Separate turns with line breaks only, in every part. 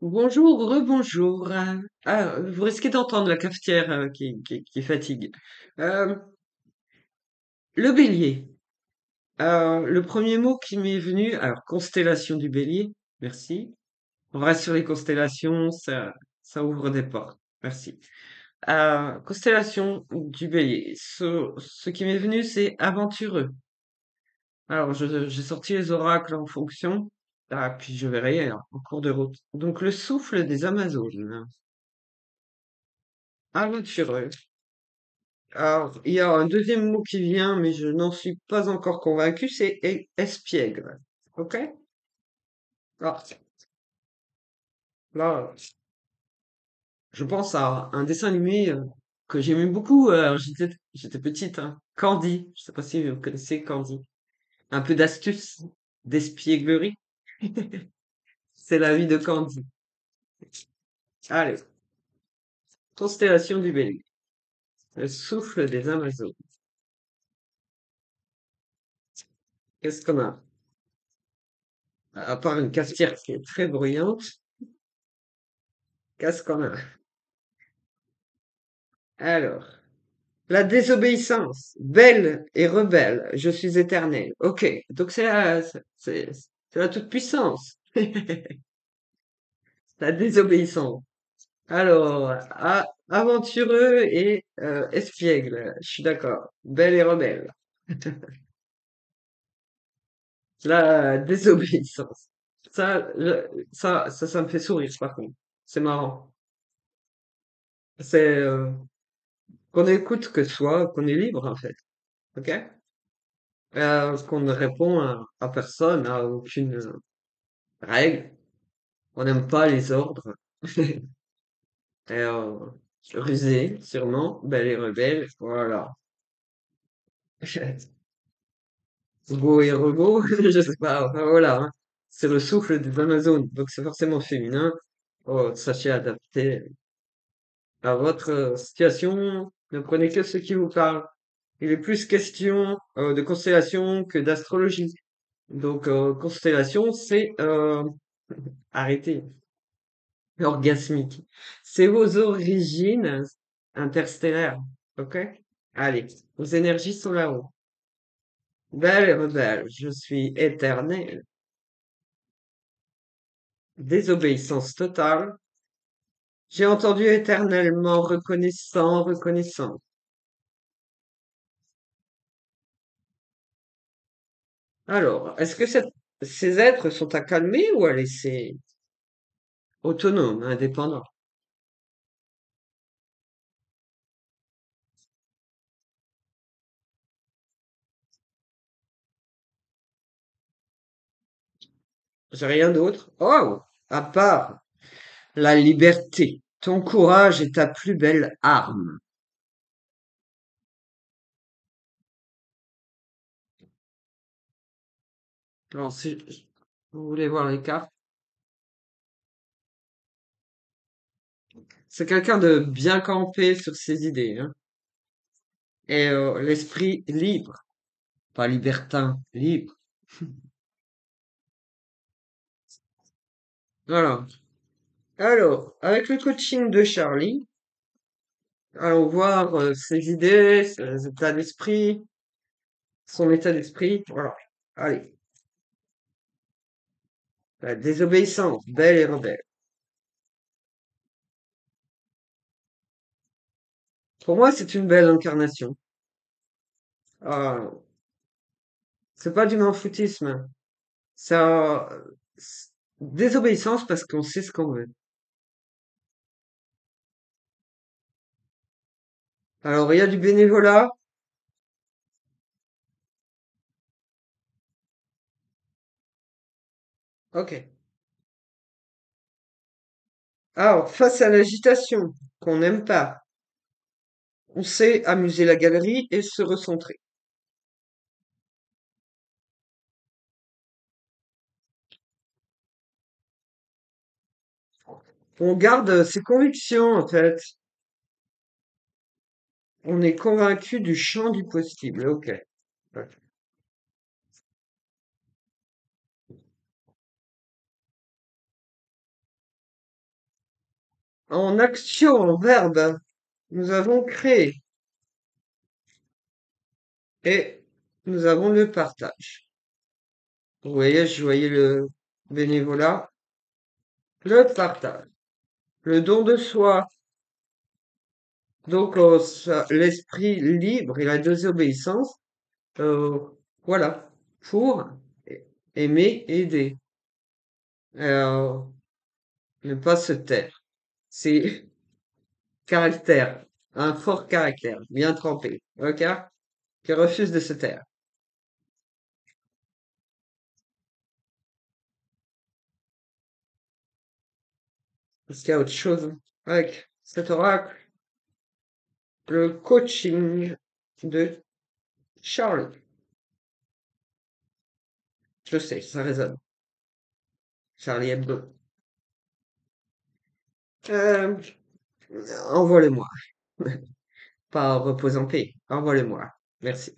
Bonjour, rebonjour. Vous risquez d'entendre la cafetière qui fatigue. Euh, le bélier. Le premier mot qui m'est venu, alors constellation du bélier, merci. On reste sur les constellations, ça ouvre des portes. Merci. Constellation du bélier. Ce qui m'est venu, c'est aventureux. Alors, j'ai sorti les oracles en fonction. Puis je verrai en cours de route. Donc, le souffle des Amazones. Aventureux. Alors, il y a un deuxième mot qui vient, mais je n'en suis pas encore convaincu, c'est espiègle. Ok? Alors, là, je pense à un dessin animé que j'aimais beaucoup. J'étais petite, hein. Candy. Je sais pas si vous connaissez Candy. Un peu d'astuce, d'espièglerie. C'est la vie de Candy. Allez, constellation du Bélier. Le souffle des Amazones. Qu'est-ce qu'on a? À part une cafetière qui est très bruyante, qu'est-ce qu'on a? Alors. La désobéissance, belle et rebelle, je suis éternel. Ok, donc c'est la toute-puissance. La désobéissance. Alors, aventureux et espiègle, je suis d'accord. Belle et rebelle. La désobéissance. Ça me fait sourire par contre. C'est marrant. C'est qu'on écoute que soi, qu'on est libre en fait. Ok? Qu'on ne répond à personne, à aucune règle. On n'aime pas les ordres. Et, rusé, sûrement. Belle et rebelle. Voilà. Go et rego, je sais pas. Enfin, voilà, hein. C'est le souffle des Amazones. Donc c'est forcément féminin. Oh, sachez adapter à votre situation. Ne prenez que ce qui vous parle. Il est plus question de constellation que d'astrologie. Donc constellation, c'est arrêtez. Orgasmique. C'est vos origines interstellaires. Ok? Allez, vos énergies sont là-haut. Belle et rebelle, je suis éternelle. Désobéissance totale. J'ai entendu éternellement reconnaissant, reconnaissant. Alors, est-ce que ces êtres sont à calmer ou à laisser autonomes, indépendants? J'ai rien d'autre. Oh, à part la liberté. Ton courage est ta plus belle arme. Alors, si vous voulez voir les cartes, c'est quelqu'un de bien campé sur ses idées, hein. Et l'esprit libre, pas libertin, libre. Voilà. Alors, avec le coaching de Charlie, allons voir ses idées, ses états d'esprit, son état d'esprit. Voilà. Allez, la désobéissance, belle et rebelle. Pour moi, c'est une belle incarnation. Euh, c'est pas du m'en-foutisme. Ça, désobéissance parce qu'on sait ce qu'on veut. Alors, il y a du bénévolat. Ok. Alors, face à l'agitation qu'on n'aime pas, on sait amuser la galerie et se recentrer. On garde ses convictions, en fait. On est convaincu du champ du possible. Ok. Ouais. En action, en verbe, nous avons créé et nous avons le partage. Vous voyez, je voyais le bénévolat, le partage, le don de soi, donc l'esprit libre et la désobéissance, euh, voilà, pour aimer, aider, euh, ne pas se taire. C'est caractère, un fort caractère, bien trempé, ok? Qui refuse de se taire. Est-ce qu'il y a autre chose avec cet oracle? Le coaching de Charlie. Je sais, ça résonne. Charlie Hebdo. Euh, envoie-le-moi. Pas repose en paix. Envoie-le-moi. Merci.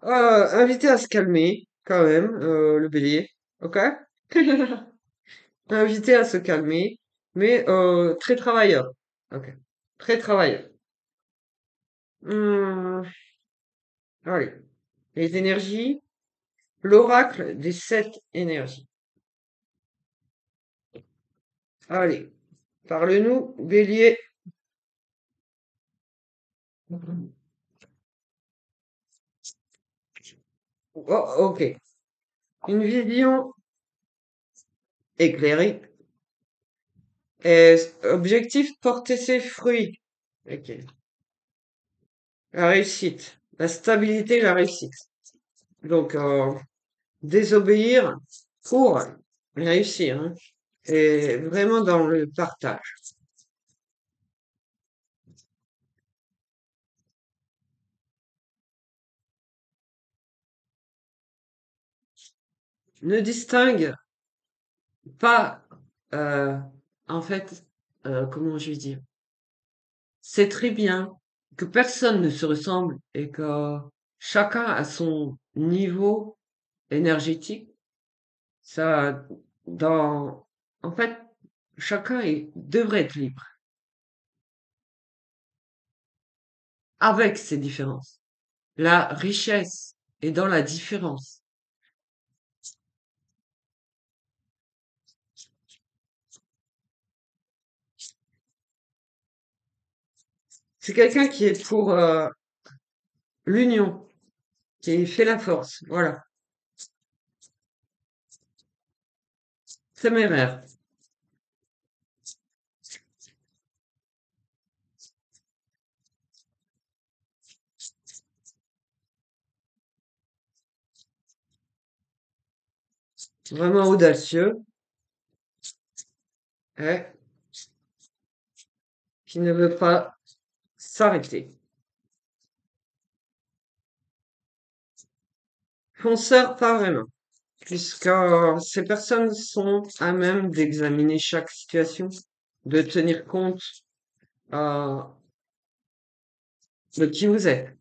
Invité à se calmer, quand même, le bélier. Ok? Invité à se calmer, mais très travailleur. Ok. Très travailleur. Hmm, allez. Les énergies. L'oracle des 7 énergies. Allez. Parle-nous, bélier. Oh, ok. Une vision éclairée. Et objectif, porter ses fruits. Ok. La réussite. La stabilité, la réussite. Donc, désobéir pour réussir, hein. Et vraiment dans le partage. Ne distingue pas, euh, en fait, comment je vais dire, c'est très bien que personne ne se ressemble et que chacun a son niveau énergétique. Ça, dans, en fait, devrait être libre avec ses différences. La richesse est dans la différence. C'est quelqu'un qui est pour l'union, qui fait la force. Voilà. Téméraire. Vraiment audacieux. Et qui ne veut pas s'arrêter. Fonceur, pas vraiment. Puisque ces personnes sont à même d'examiner chaque situation, de tenir compte euh, de qui vous êtes,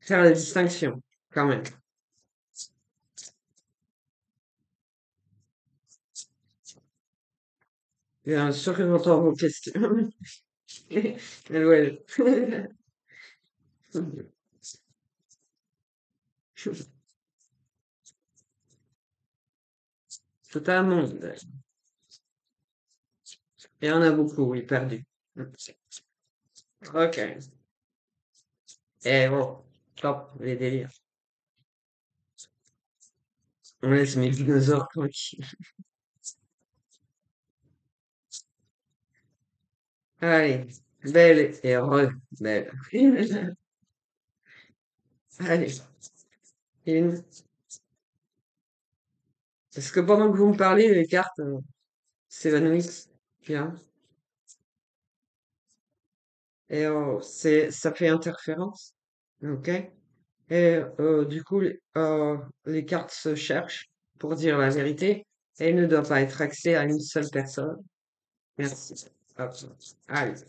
faire la distinction, quand même. Bien sûr que j'entends vos questions. Mais ouais. Totalement. Il y en a beaucoup, oui, perdu. Ok. Et bon, top, les délires. On laisse mes dinosaures tranquilles. Allez, belle et heureuse, belle. Allez, une. Parce que pendant que vous me parlez, les cartes s'évanouissent. Bien. Et ça fait interférence. Ok? Et du coup, les cartes se cherchent pour dire la vérité et ne doit pas être axée à une seule personne. Merci. Hop. Allez.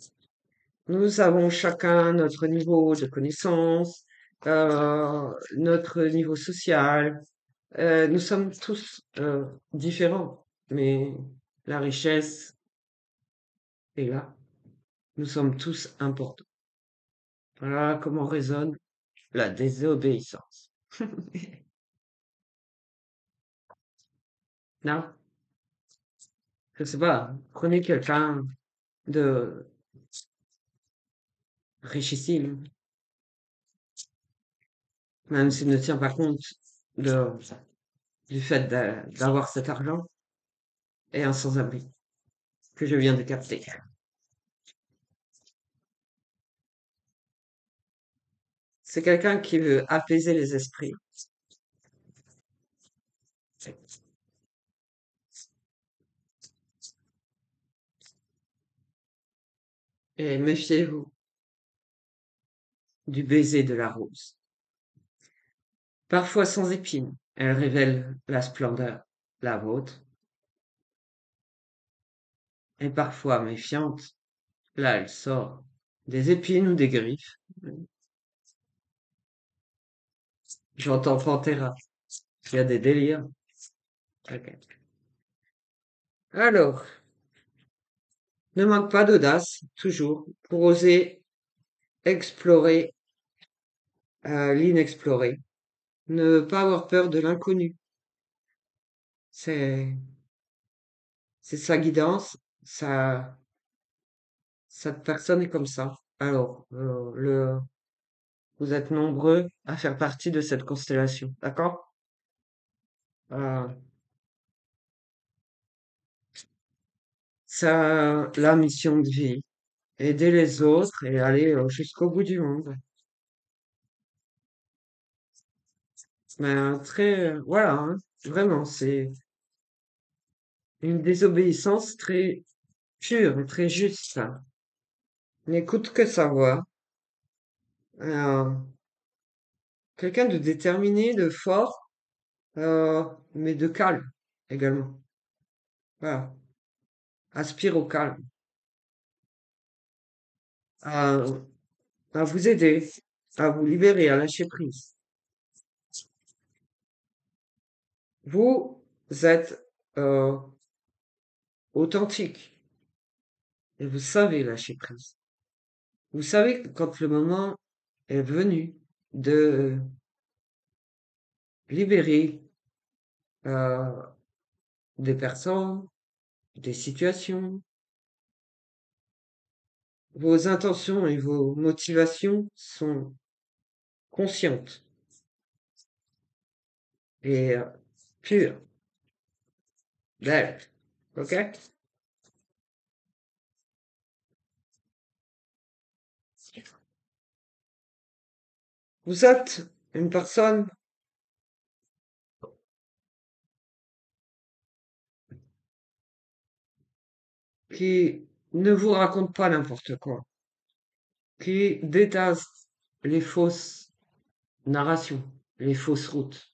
Nous avons chacun notre niveau de connaissance, notre niveau social. Nous sommes tous différents, mais la richesse est là. Nous sommes tous importants. Voilà comment résonne la désobéissance. Non, je sais pas. Prenez quelqu'un de richissime, même s'il ne tient pas compte de, du fait d'avoir cet argent, et un sans-abri que je viens de capter. C'est quelqu'un qui veut apaiser les esprits. Et méfiez-vous du baiser de la rose. Parfois sans épines, elle révèle la splendeur, la vôtre, et parfois méfiante, là elle sort des épines ou des griffes. J'entends Pantera, il y a des délires. Ok. Alors, ne manque pas d'audace, toujours, pour oser explorer l'inexploré. Ne pas avoir peur de l'inconnu. C'est, c'est sa guidance, cette personne est comme ça. Alors, vous êtes nombreux à faire partie de cette constellation, d'accord? Euh, Ça, la mission de vie, aider les autres et aller jusqu'au bout du monde. Ben, voilà, hein, vraiment, c'est une désobéissance très pure, très juste. N'écoute que sa voix. Euh, Quelqu'un de déterminé, de fort, euh, mais de calme également. Voilà. Aspire au calme, à, à vous aider, à vous libérer, à lâcher prise. Vous êtes euh, authentique et vous savez lâcher prise. Vous savez que quand le moment est venu de libérer euh, des personnes, des situations, vos intentions et vos motivations sont conscientes et pures, belles. OK? Vous êtes une personne qui ne vous raconte pas n'importe quoi, qui déteste les fausses narrations, les fausses routes,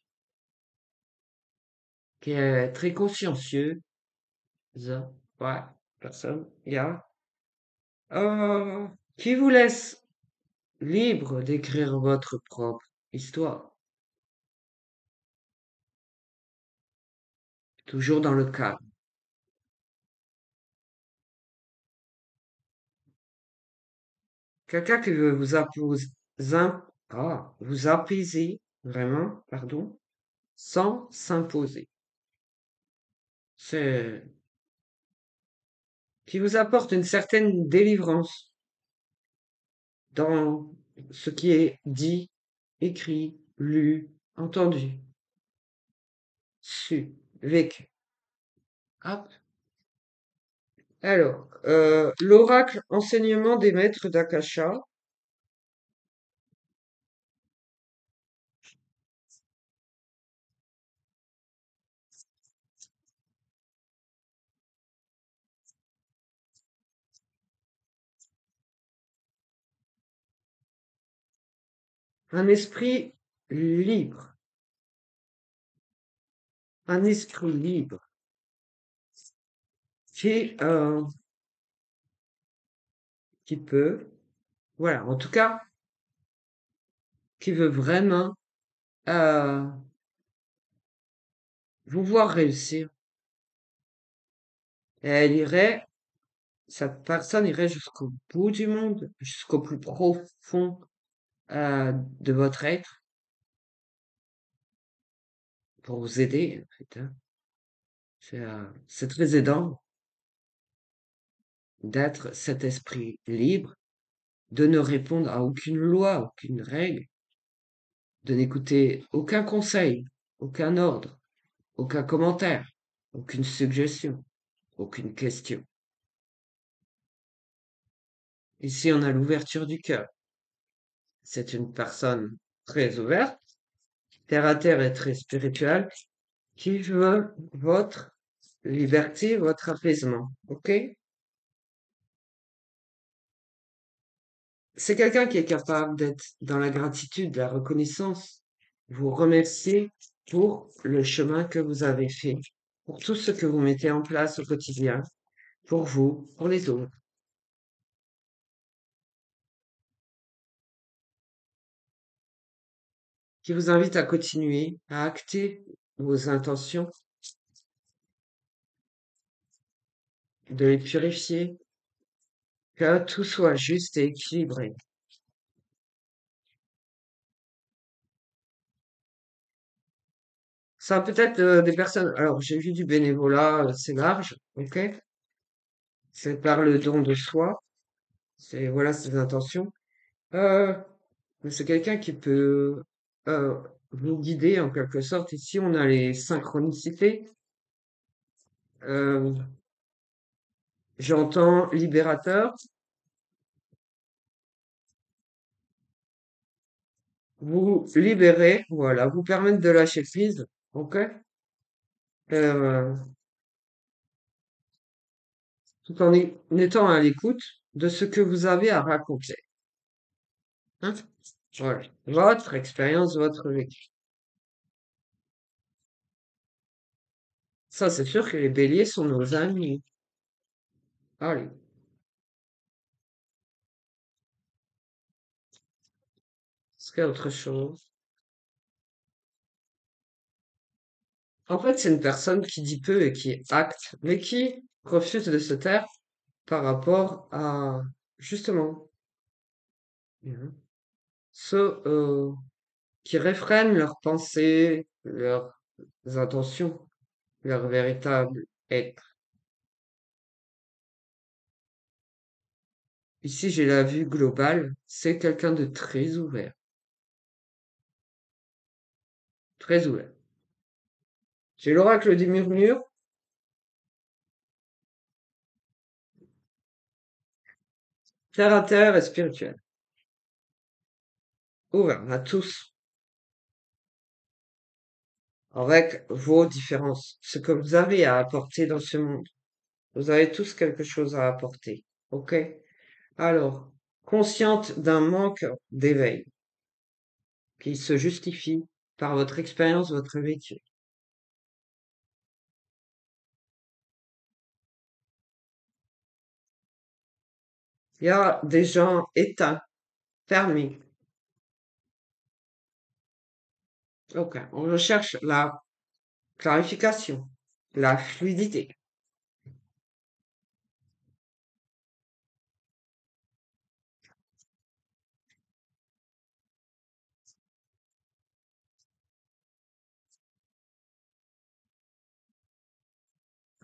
qui est très consciencieux, ouais, personne, il y a, euh, qui vous laisse libre d'écrire votre propre histoire, toujours dans le calme. Quelqu'un qui veut vous apaiser, vraiment, pardon, sans s'imposer. C'est, qui vous apporte une certaine délivrance dans ce qui est dit, écrit, lu, entendu, su, vécu. Hop. Alors, l'oracle enseignement des maîtres d'Akasha, un esprit libre, un esprit libre qui, euh, qui peut, voilà, en tout cas, qui veut vraiment euh, vous voir réussir. Et elle irait, cette personne irait jusqu'au bout du monde, jusqu'au plus profond de votre être pour vous aider, en fait, hein. C'est très aidant d'être cet esprit libre, de ne répondre à aucune loi, aucune règle, de n'écouter aucun conseil, aucun ordre, aucun commentaire, aucune suggestion, aucune question. Ici, on a l'ouverture du cœur. C'est une personne très ouverte, terre à terre et très spirituelle, qui veut votre liberté, votre apaisement. OK? C'est quelqu'un qui est capable d'être dans la gratitude, la reconnaissance, vous remercier pour le chemin que vous avez fait, pour tout ce que vous mettez en place au quotidien, pour vous, pour les autres, qui vous invite à continuer, à acter vos intentions, de les purifier, que tout soit juste et équilibré. Ça peut être des personnes. Alors, j'ai vu du bénévolat, c'est large, ok? C'est par le don de soi, c'est voilà ses intentions. Euh, mais c'est quelqu'un qui peut euh, vous guider en quelque sorte. Ici, on a les synchronicités. Euh, J'entends libérateur, vous libérer, voilà, vous permettre de lâcher prise, ok? Euh, Tout en étant à l'écoute de ce que vous avez à raconter, hein? Voilà, votre expérience, votre vécu. Ça, c'est sûr que les béliers sont nos amis. Allez, est-ce qu'il y a autre chose? En fait, c'est une personne qui dit peu et qui acte, mais qui refuse de se taire par rapport à, justement, mhm, ceux qui réfrènent leurs pensées, leurs intentions, leur véritable être. Ici, j'ai la vue globale, c'est quelqu'un de très ouvert, très ouvert. J'ai l'oracle du murmure, terre à terre et spirituel, ouvert à tous, avec vos différences, ce que vous avez à apporter dans ce monde. Vous avez tous quelque chose à apporter. OK? Alors, consciente d'un manque d'éveil qui se justifie par votre expérience, votre vécu. Il y a des gens éteints, fermés. OK. On recherche la clarification, la fluidité,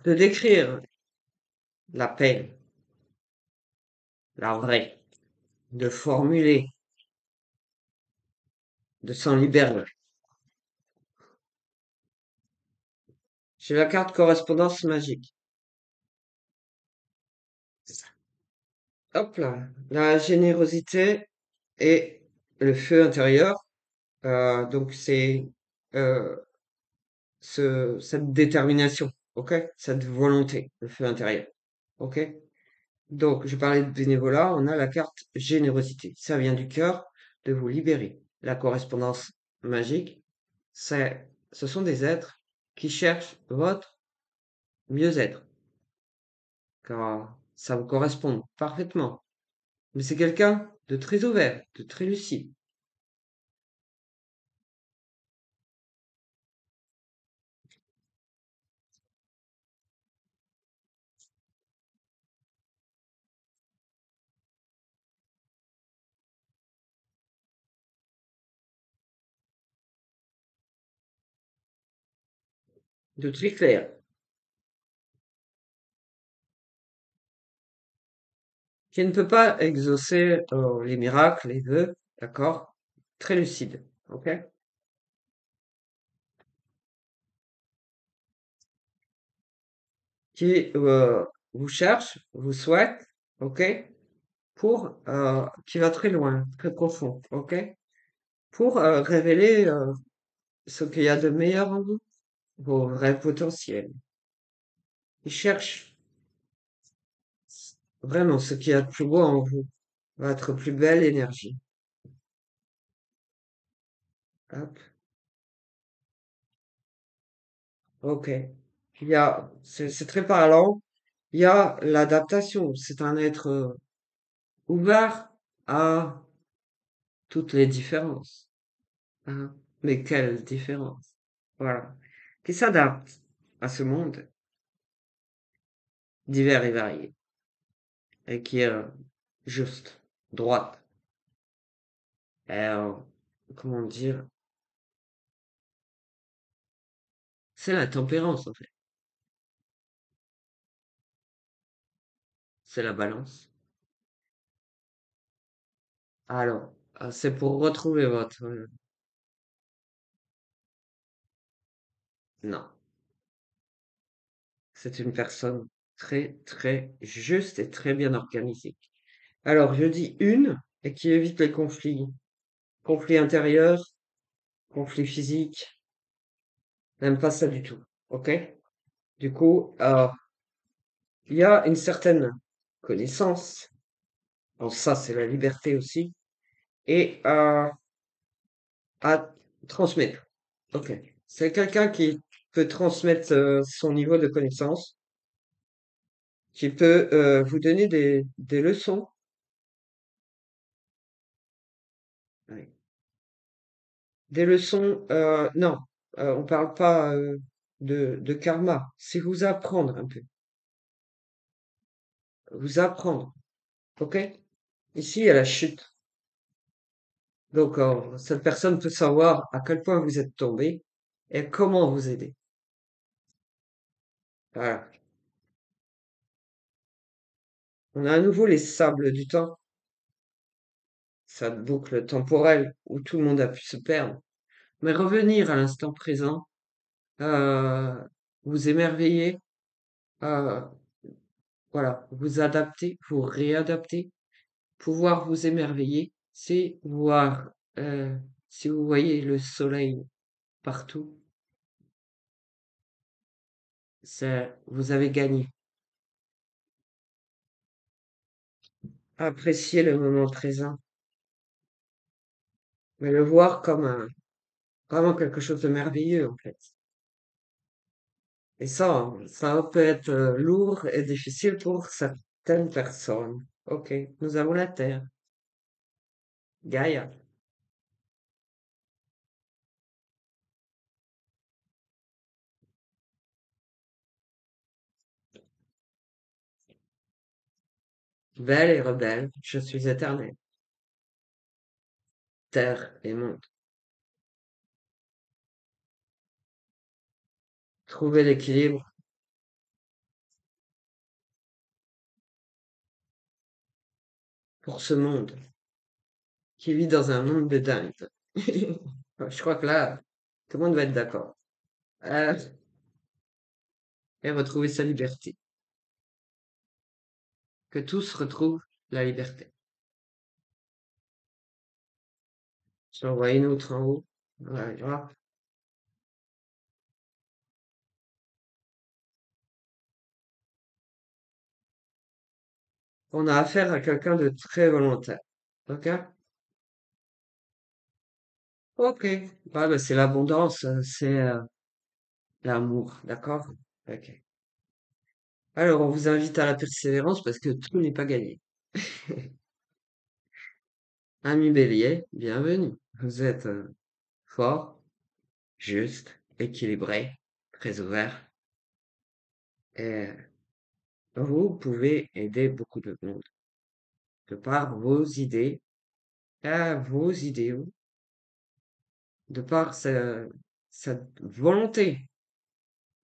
de décrire la paix, la vraie, de formuler, de s'en libérer. J'ai la carte correspondance magique. Hop là. La générosité et le feu intérieur. Donc c'est euh, cette détermination, ok? Cette volonté, le feu intérieur, ok? Donc je parlais de bénévolat, on a la carte générosité. Ça vient du cœur de vous libérer. La correspondance magique, ce sont des êtres qui cherchent votre mieux-être, car ça vous correspond parfaitement. Mais c'est quelqu'un de très ouvert, de très lucide. de très clair, qui ne peut pas exaucer les miracles, les vœux, d'accord? Très lucide, ok? Qui vous cherche, vous souhaite, ok? Qui va très loin, très profond, ok? Pour révéler ce qu'il y a de meilleur en vous, vos vrais potentiels. Il cherche vraiment ce qu'il y a de plus beau en vous, votre plus belle énergie. Hop, ok. C'est très parlant. Il y a l'adaptation. C'est un être ouvert à toutes les différences, hein. Mais quelle différence? Voilà. Qui s'adapte à ce monde divers et varié et qui est juste, droite. Et, comment dire? C'est la tempérance en fait. C'est la balance. Alors, c'est pour retrouver votre... non, c'est une personne très, très juste et très bien organisée. Alors, je dis une et qui évite les conflits. Conflits intérieurs, conflits physiques, n'aime pas ça du tout. Ok? Du coup, il y a une certaine connaissance. Bon, ça, c'est la liberté aussi. Et à transmettre. Ok. C'est quelqu'un qui peut transmettre son niveau de connaissance, qui peut vous donner des leçons. Ouais. Des leçons, non, on parle pas de karma. C'est vous apprendre un peu. Vous apprendre. Ok? Ici, il y a la chute. Donc, cette personne peut savoir à quel point vous êtes tombé et comment vous aider. Voilà. On a à nouveau les sables du temps, cette boucle temporelle où tout le monde a pu se perdre. Mais revenir à l'instant présent, euh, vous émerveiller, euh, voilà, vous adapter, vous réadapter, pouvoir vous émerveiller, c'est voir, si vous voyez le soleil partout, vous avez gagné. Apprécier le moment présent, mais le voir comme vraiment quelque chose de merveilleux en fait. Et ça peut être lourd et difficile pour certaines personnes. Ok, nous avons la Terre, Gaïa, belle et rebelle, je suis éternelle, Terre et monde. Trouver l'équilibre pour ce monde qui vit dans un monde de dingue. Je crois que là, tout le monde va être d'accord. Euh, et retrouver sa liberté. Que tous retrouvent la liberté. J'en vois une autre en haut. Ouais, voilà. On a affaire à quelqu'un de très volontaire. Ok? Ok. Ouais, bah, c'est l'abondance, c'est l'amour. D'accord? Ok. Alors, on vous invite à la persévérance parce que tout n'est pas gagné. Ami Bélier, bienvenue. Vous êtes fort, juste, équilibré, très ouvert. Et vous pouvez aider beaucoup de monde de par vos idées, vos idéaux, de par cette volonté,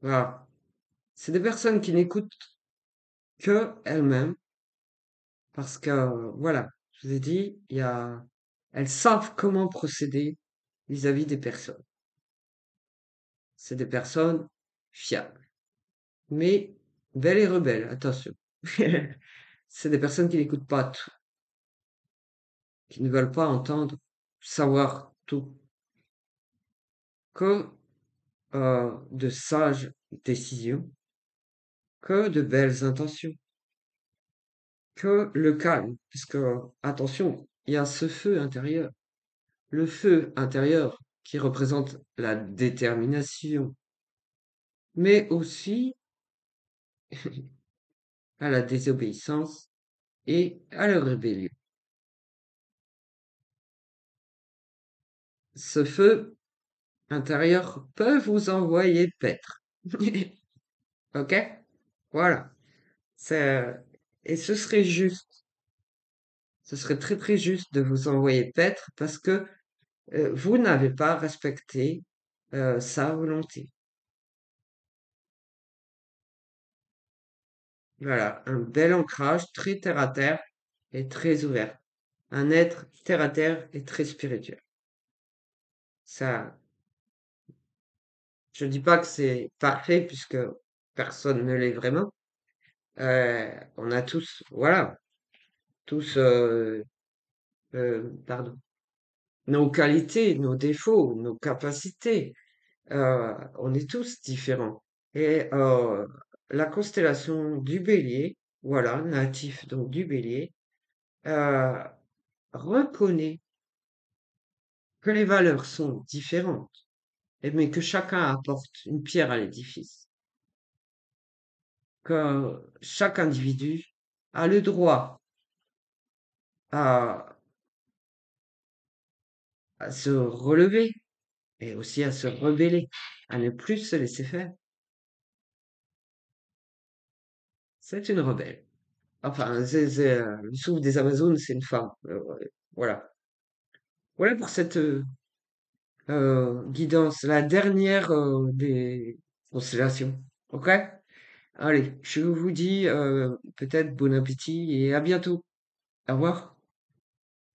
Voilà. C'est des personnes qui n'écoutent que elles-mêmes parce que, voilà, je vous ai dit, elles savent comment procéder vis-à-vis des personnes. C'est des personnes fiables. Mais belles et rebelles, attention. C'est des personnes qui n'écoutent pas tout, qui ne veulent pas entendre, savoir tout, que de sages décisions, que de belles intentions, que le calme. Parce que, attention, il y a ce feu intérieur. Le feu intérieur qui représente la détermination, mais aussi à la désobéissance et à la rébellion. Ce feu intérieur peut vous envoyer paître. Ok? Voilà. C'est, et ce serait juste, ce serait très très juste de vous envoyer paître parce que vous n'avez pas respecté sa volonté. Voilà, un bel ancrage très terre à terre et très ouvert. Un être terre à terre et très spirituel. Ça, je dis pas que c'est parfait puisque personne ne l'est vraiment. On a tous, voilà, tous, pardon, nos qualités, nos défauts, nos capacités. On est tous différents. Et la constellation du Bélier, voilà, natif donc du Bélier, euh, reconnaît que les valeurs sont différentes, mais que chacun apporte une pierre à l'édifice, que chaque individu a le droit à, à se relever et aussi à se rebeller, à ne plus se laisser faire. C'est une rebelle. Enfin, le souffle des Amazones, c'est une femme. Voilà. Voilà pour cette guidance, la dernière des constellations. Ok? Allez, je vous dis peut-être bon appétit et à bientôt. Au revoir.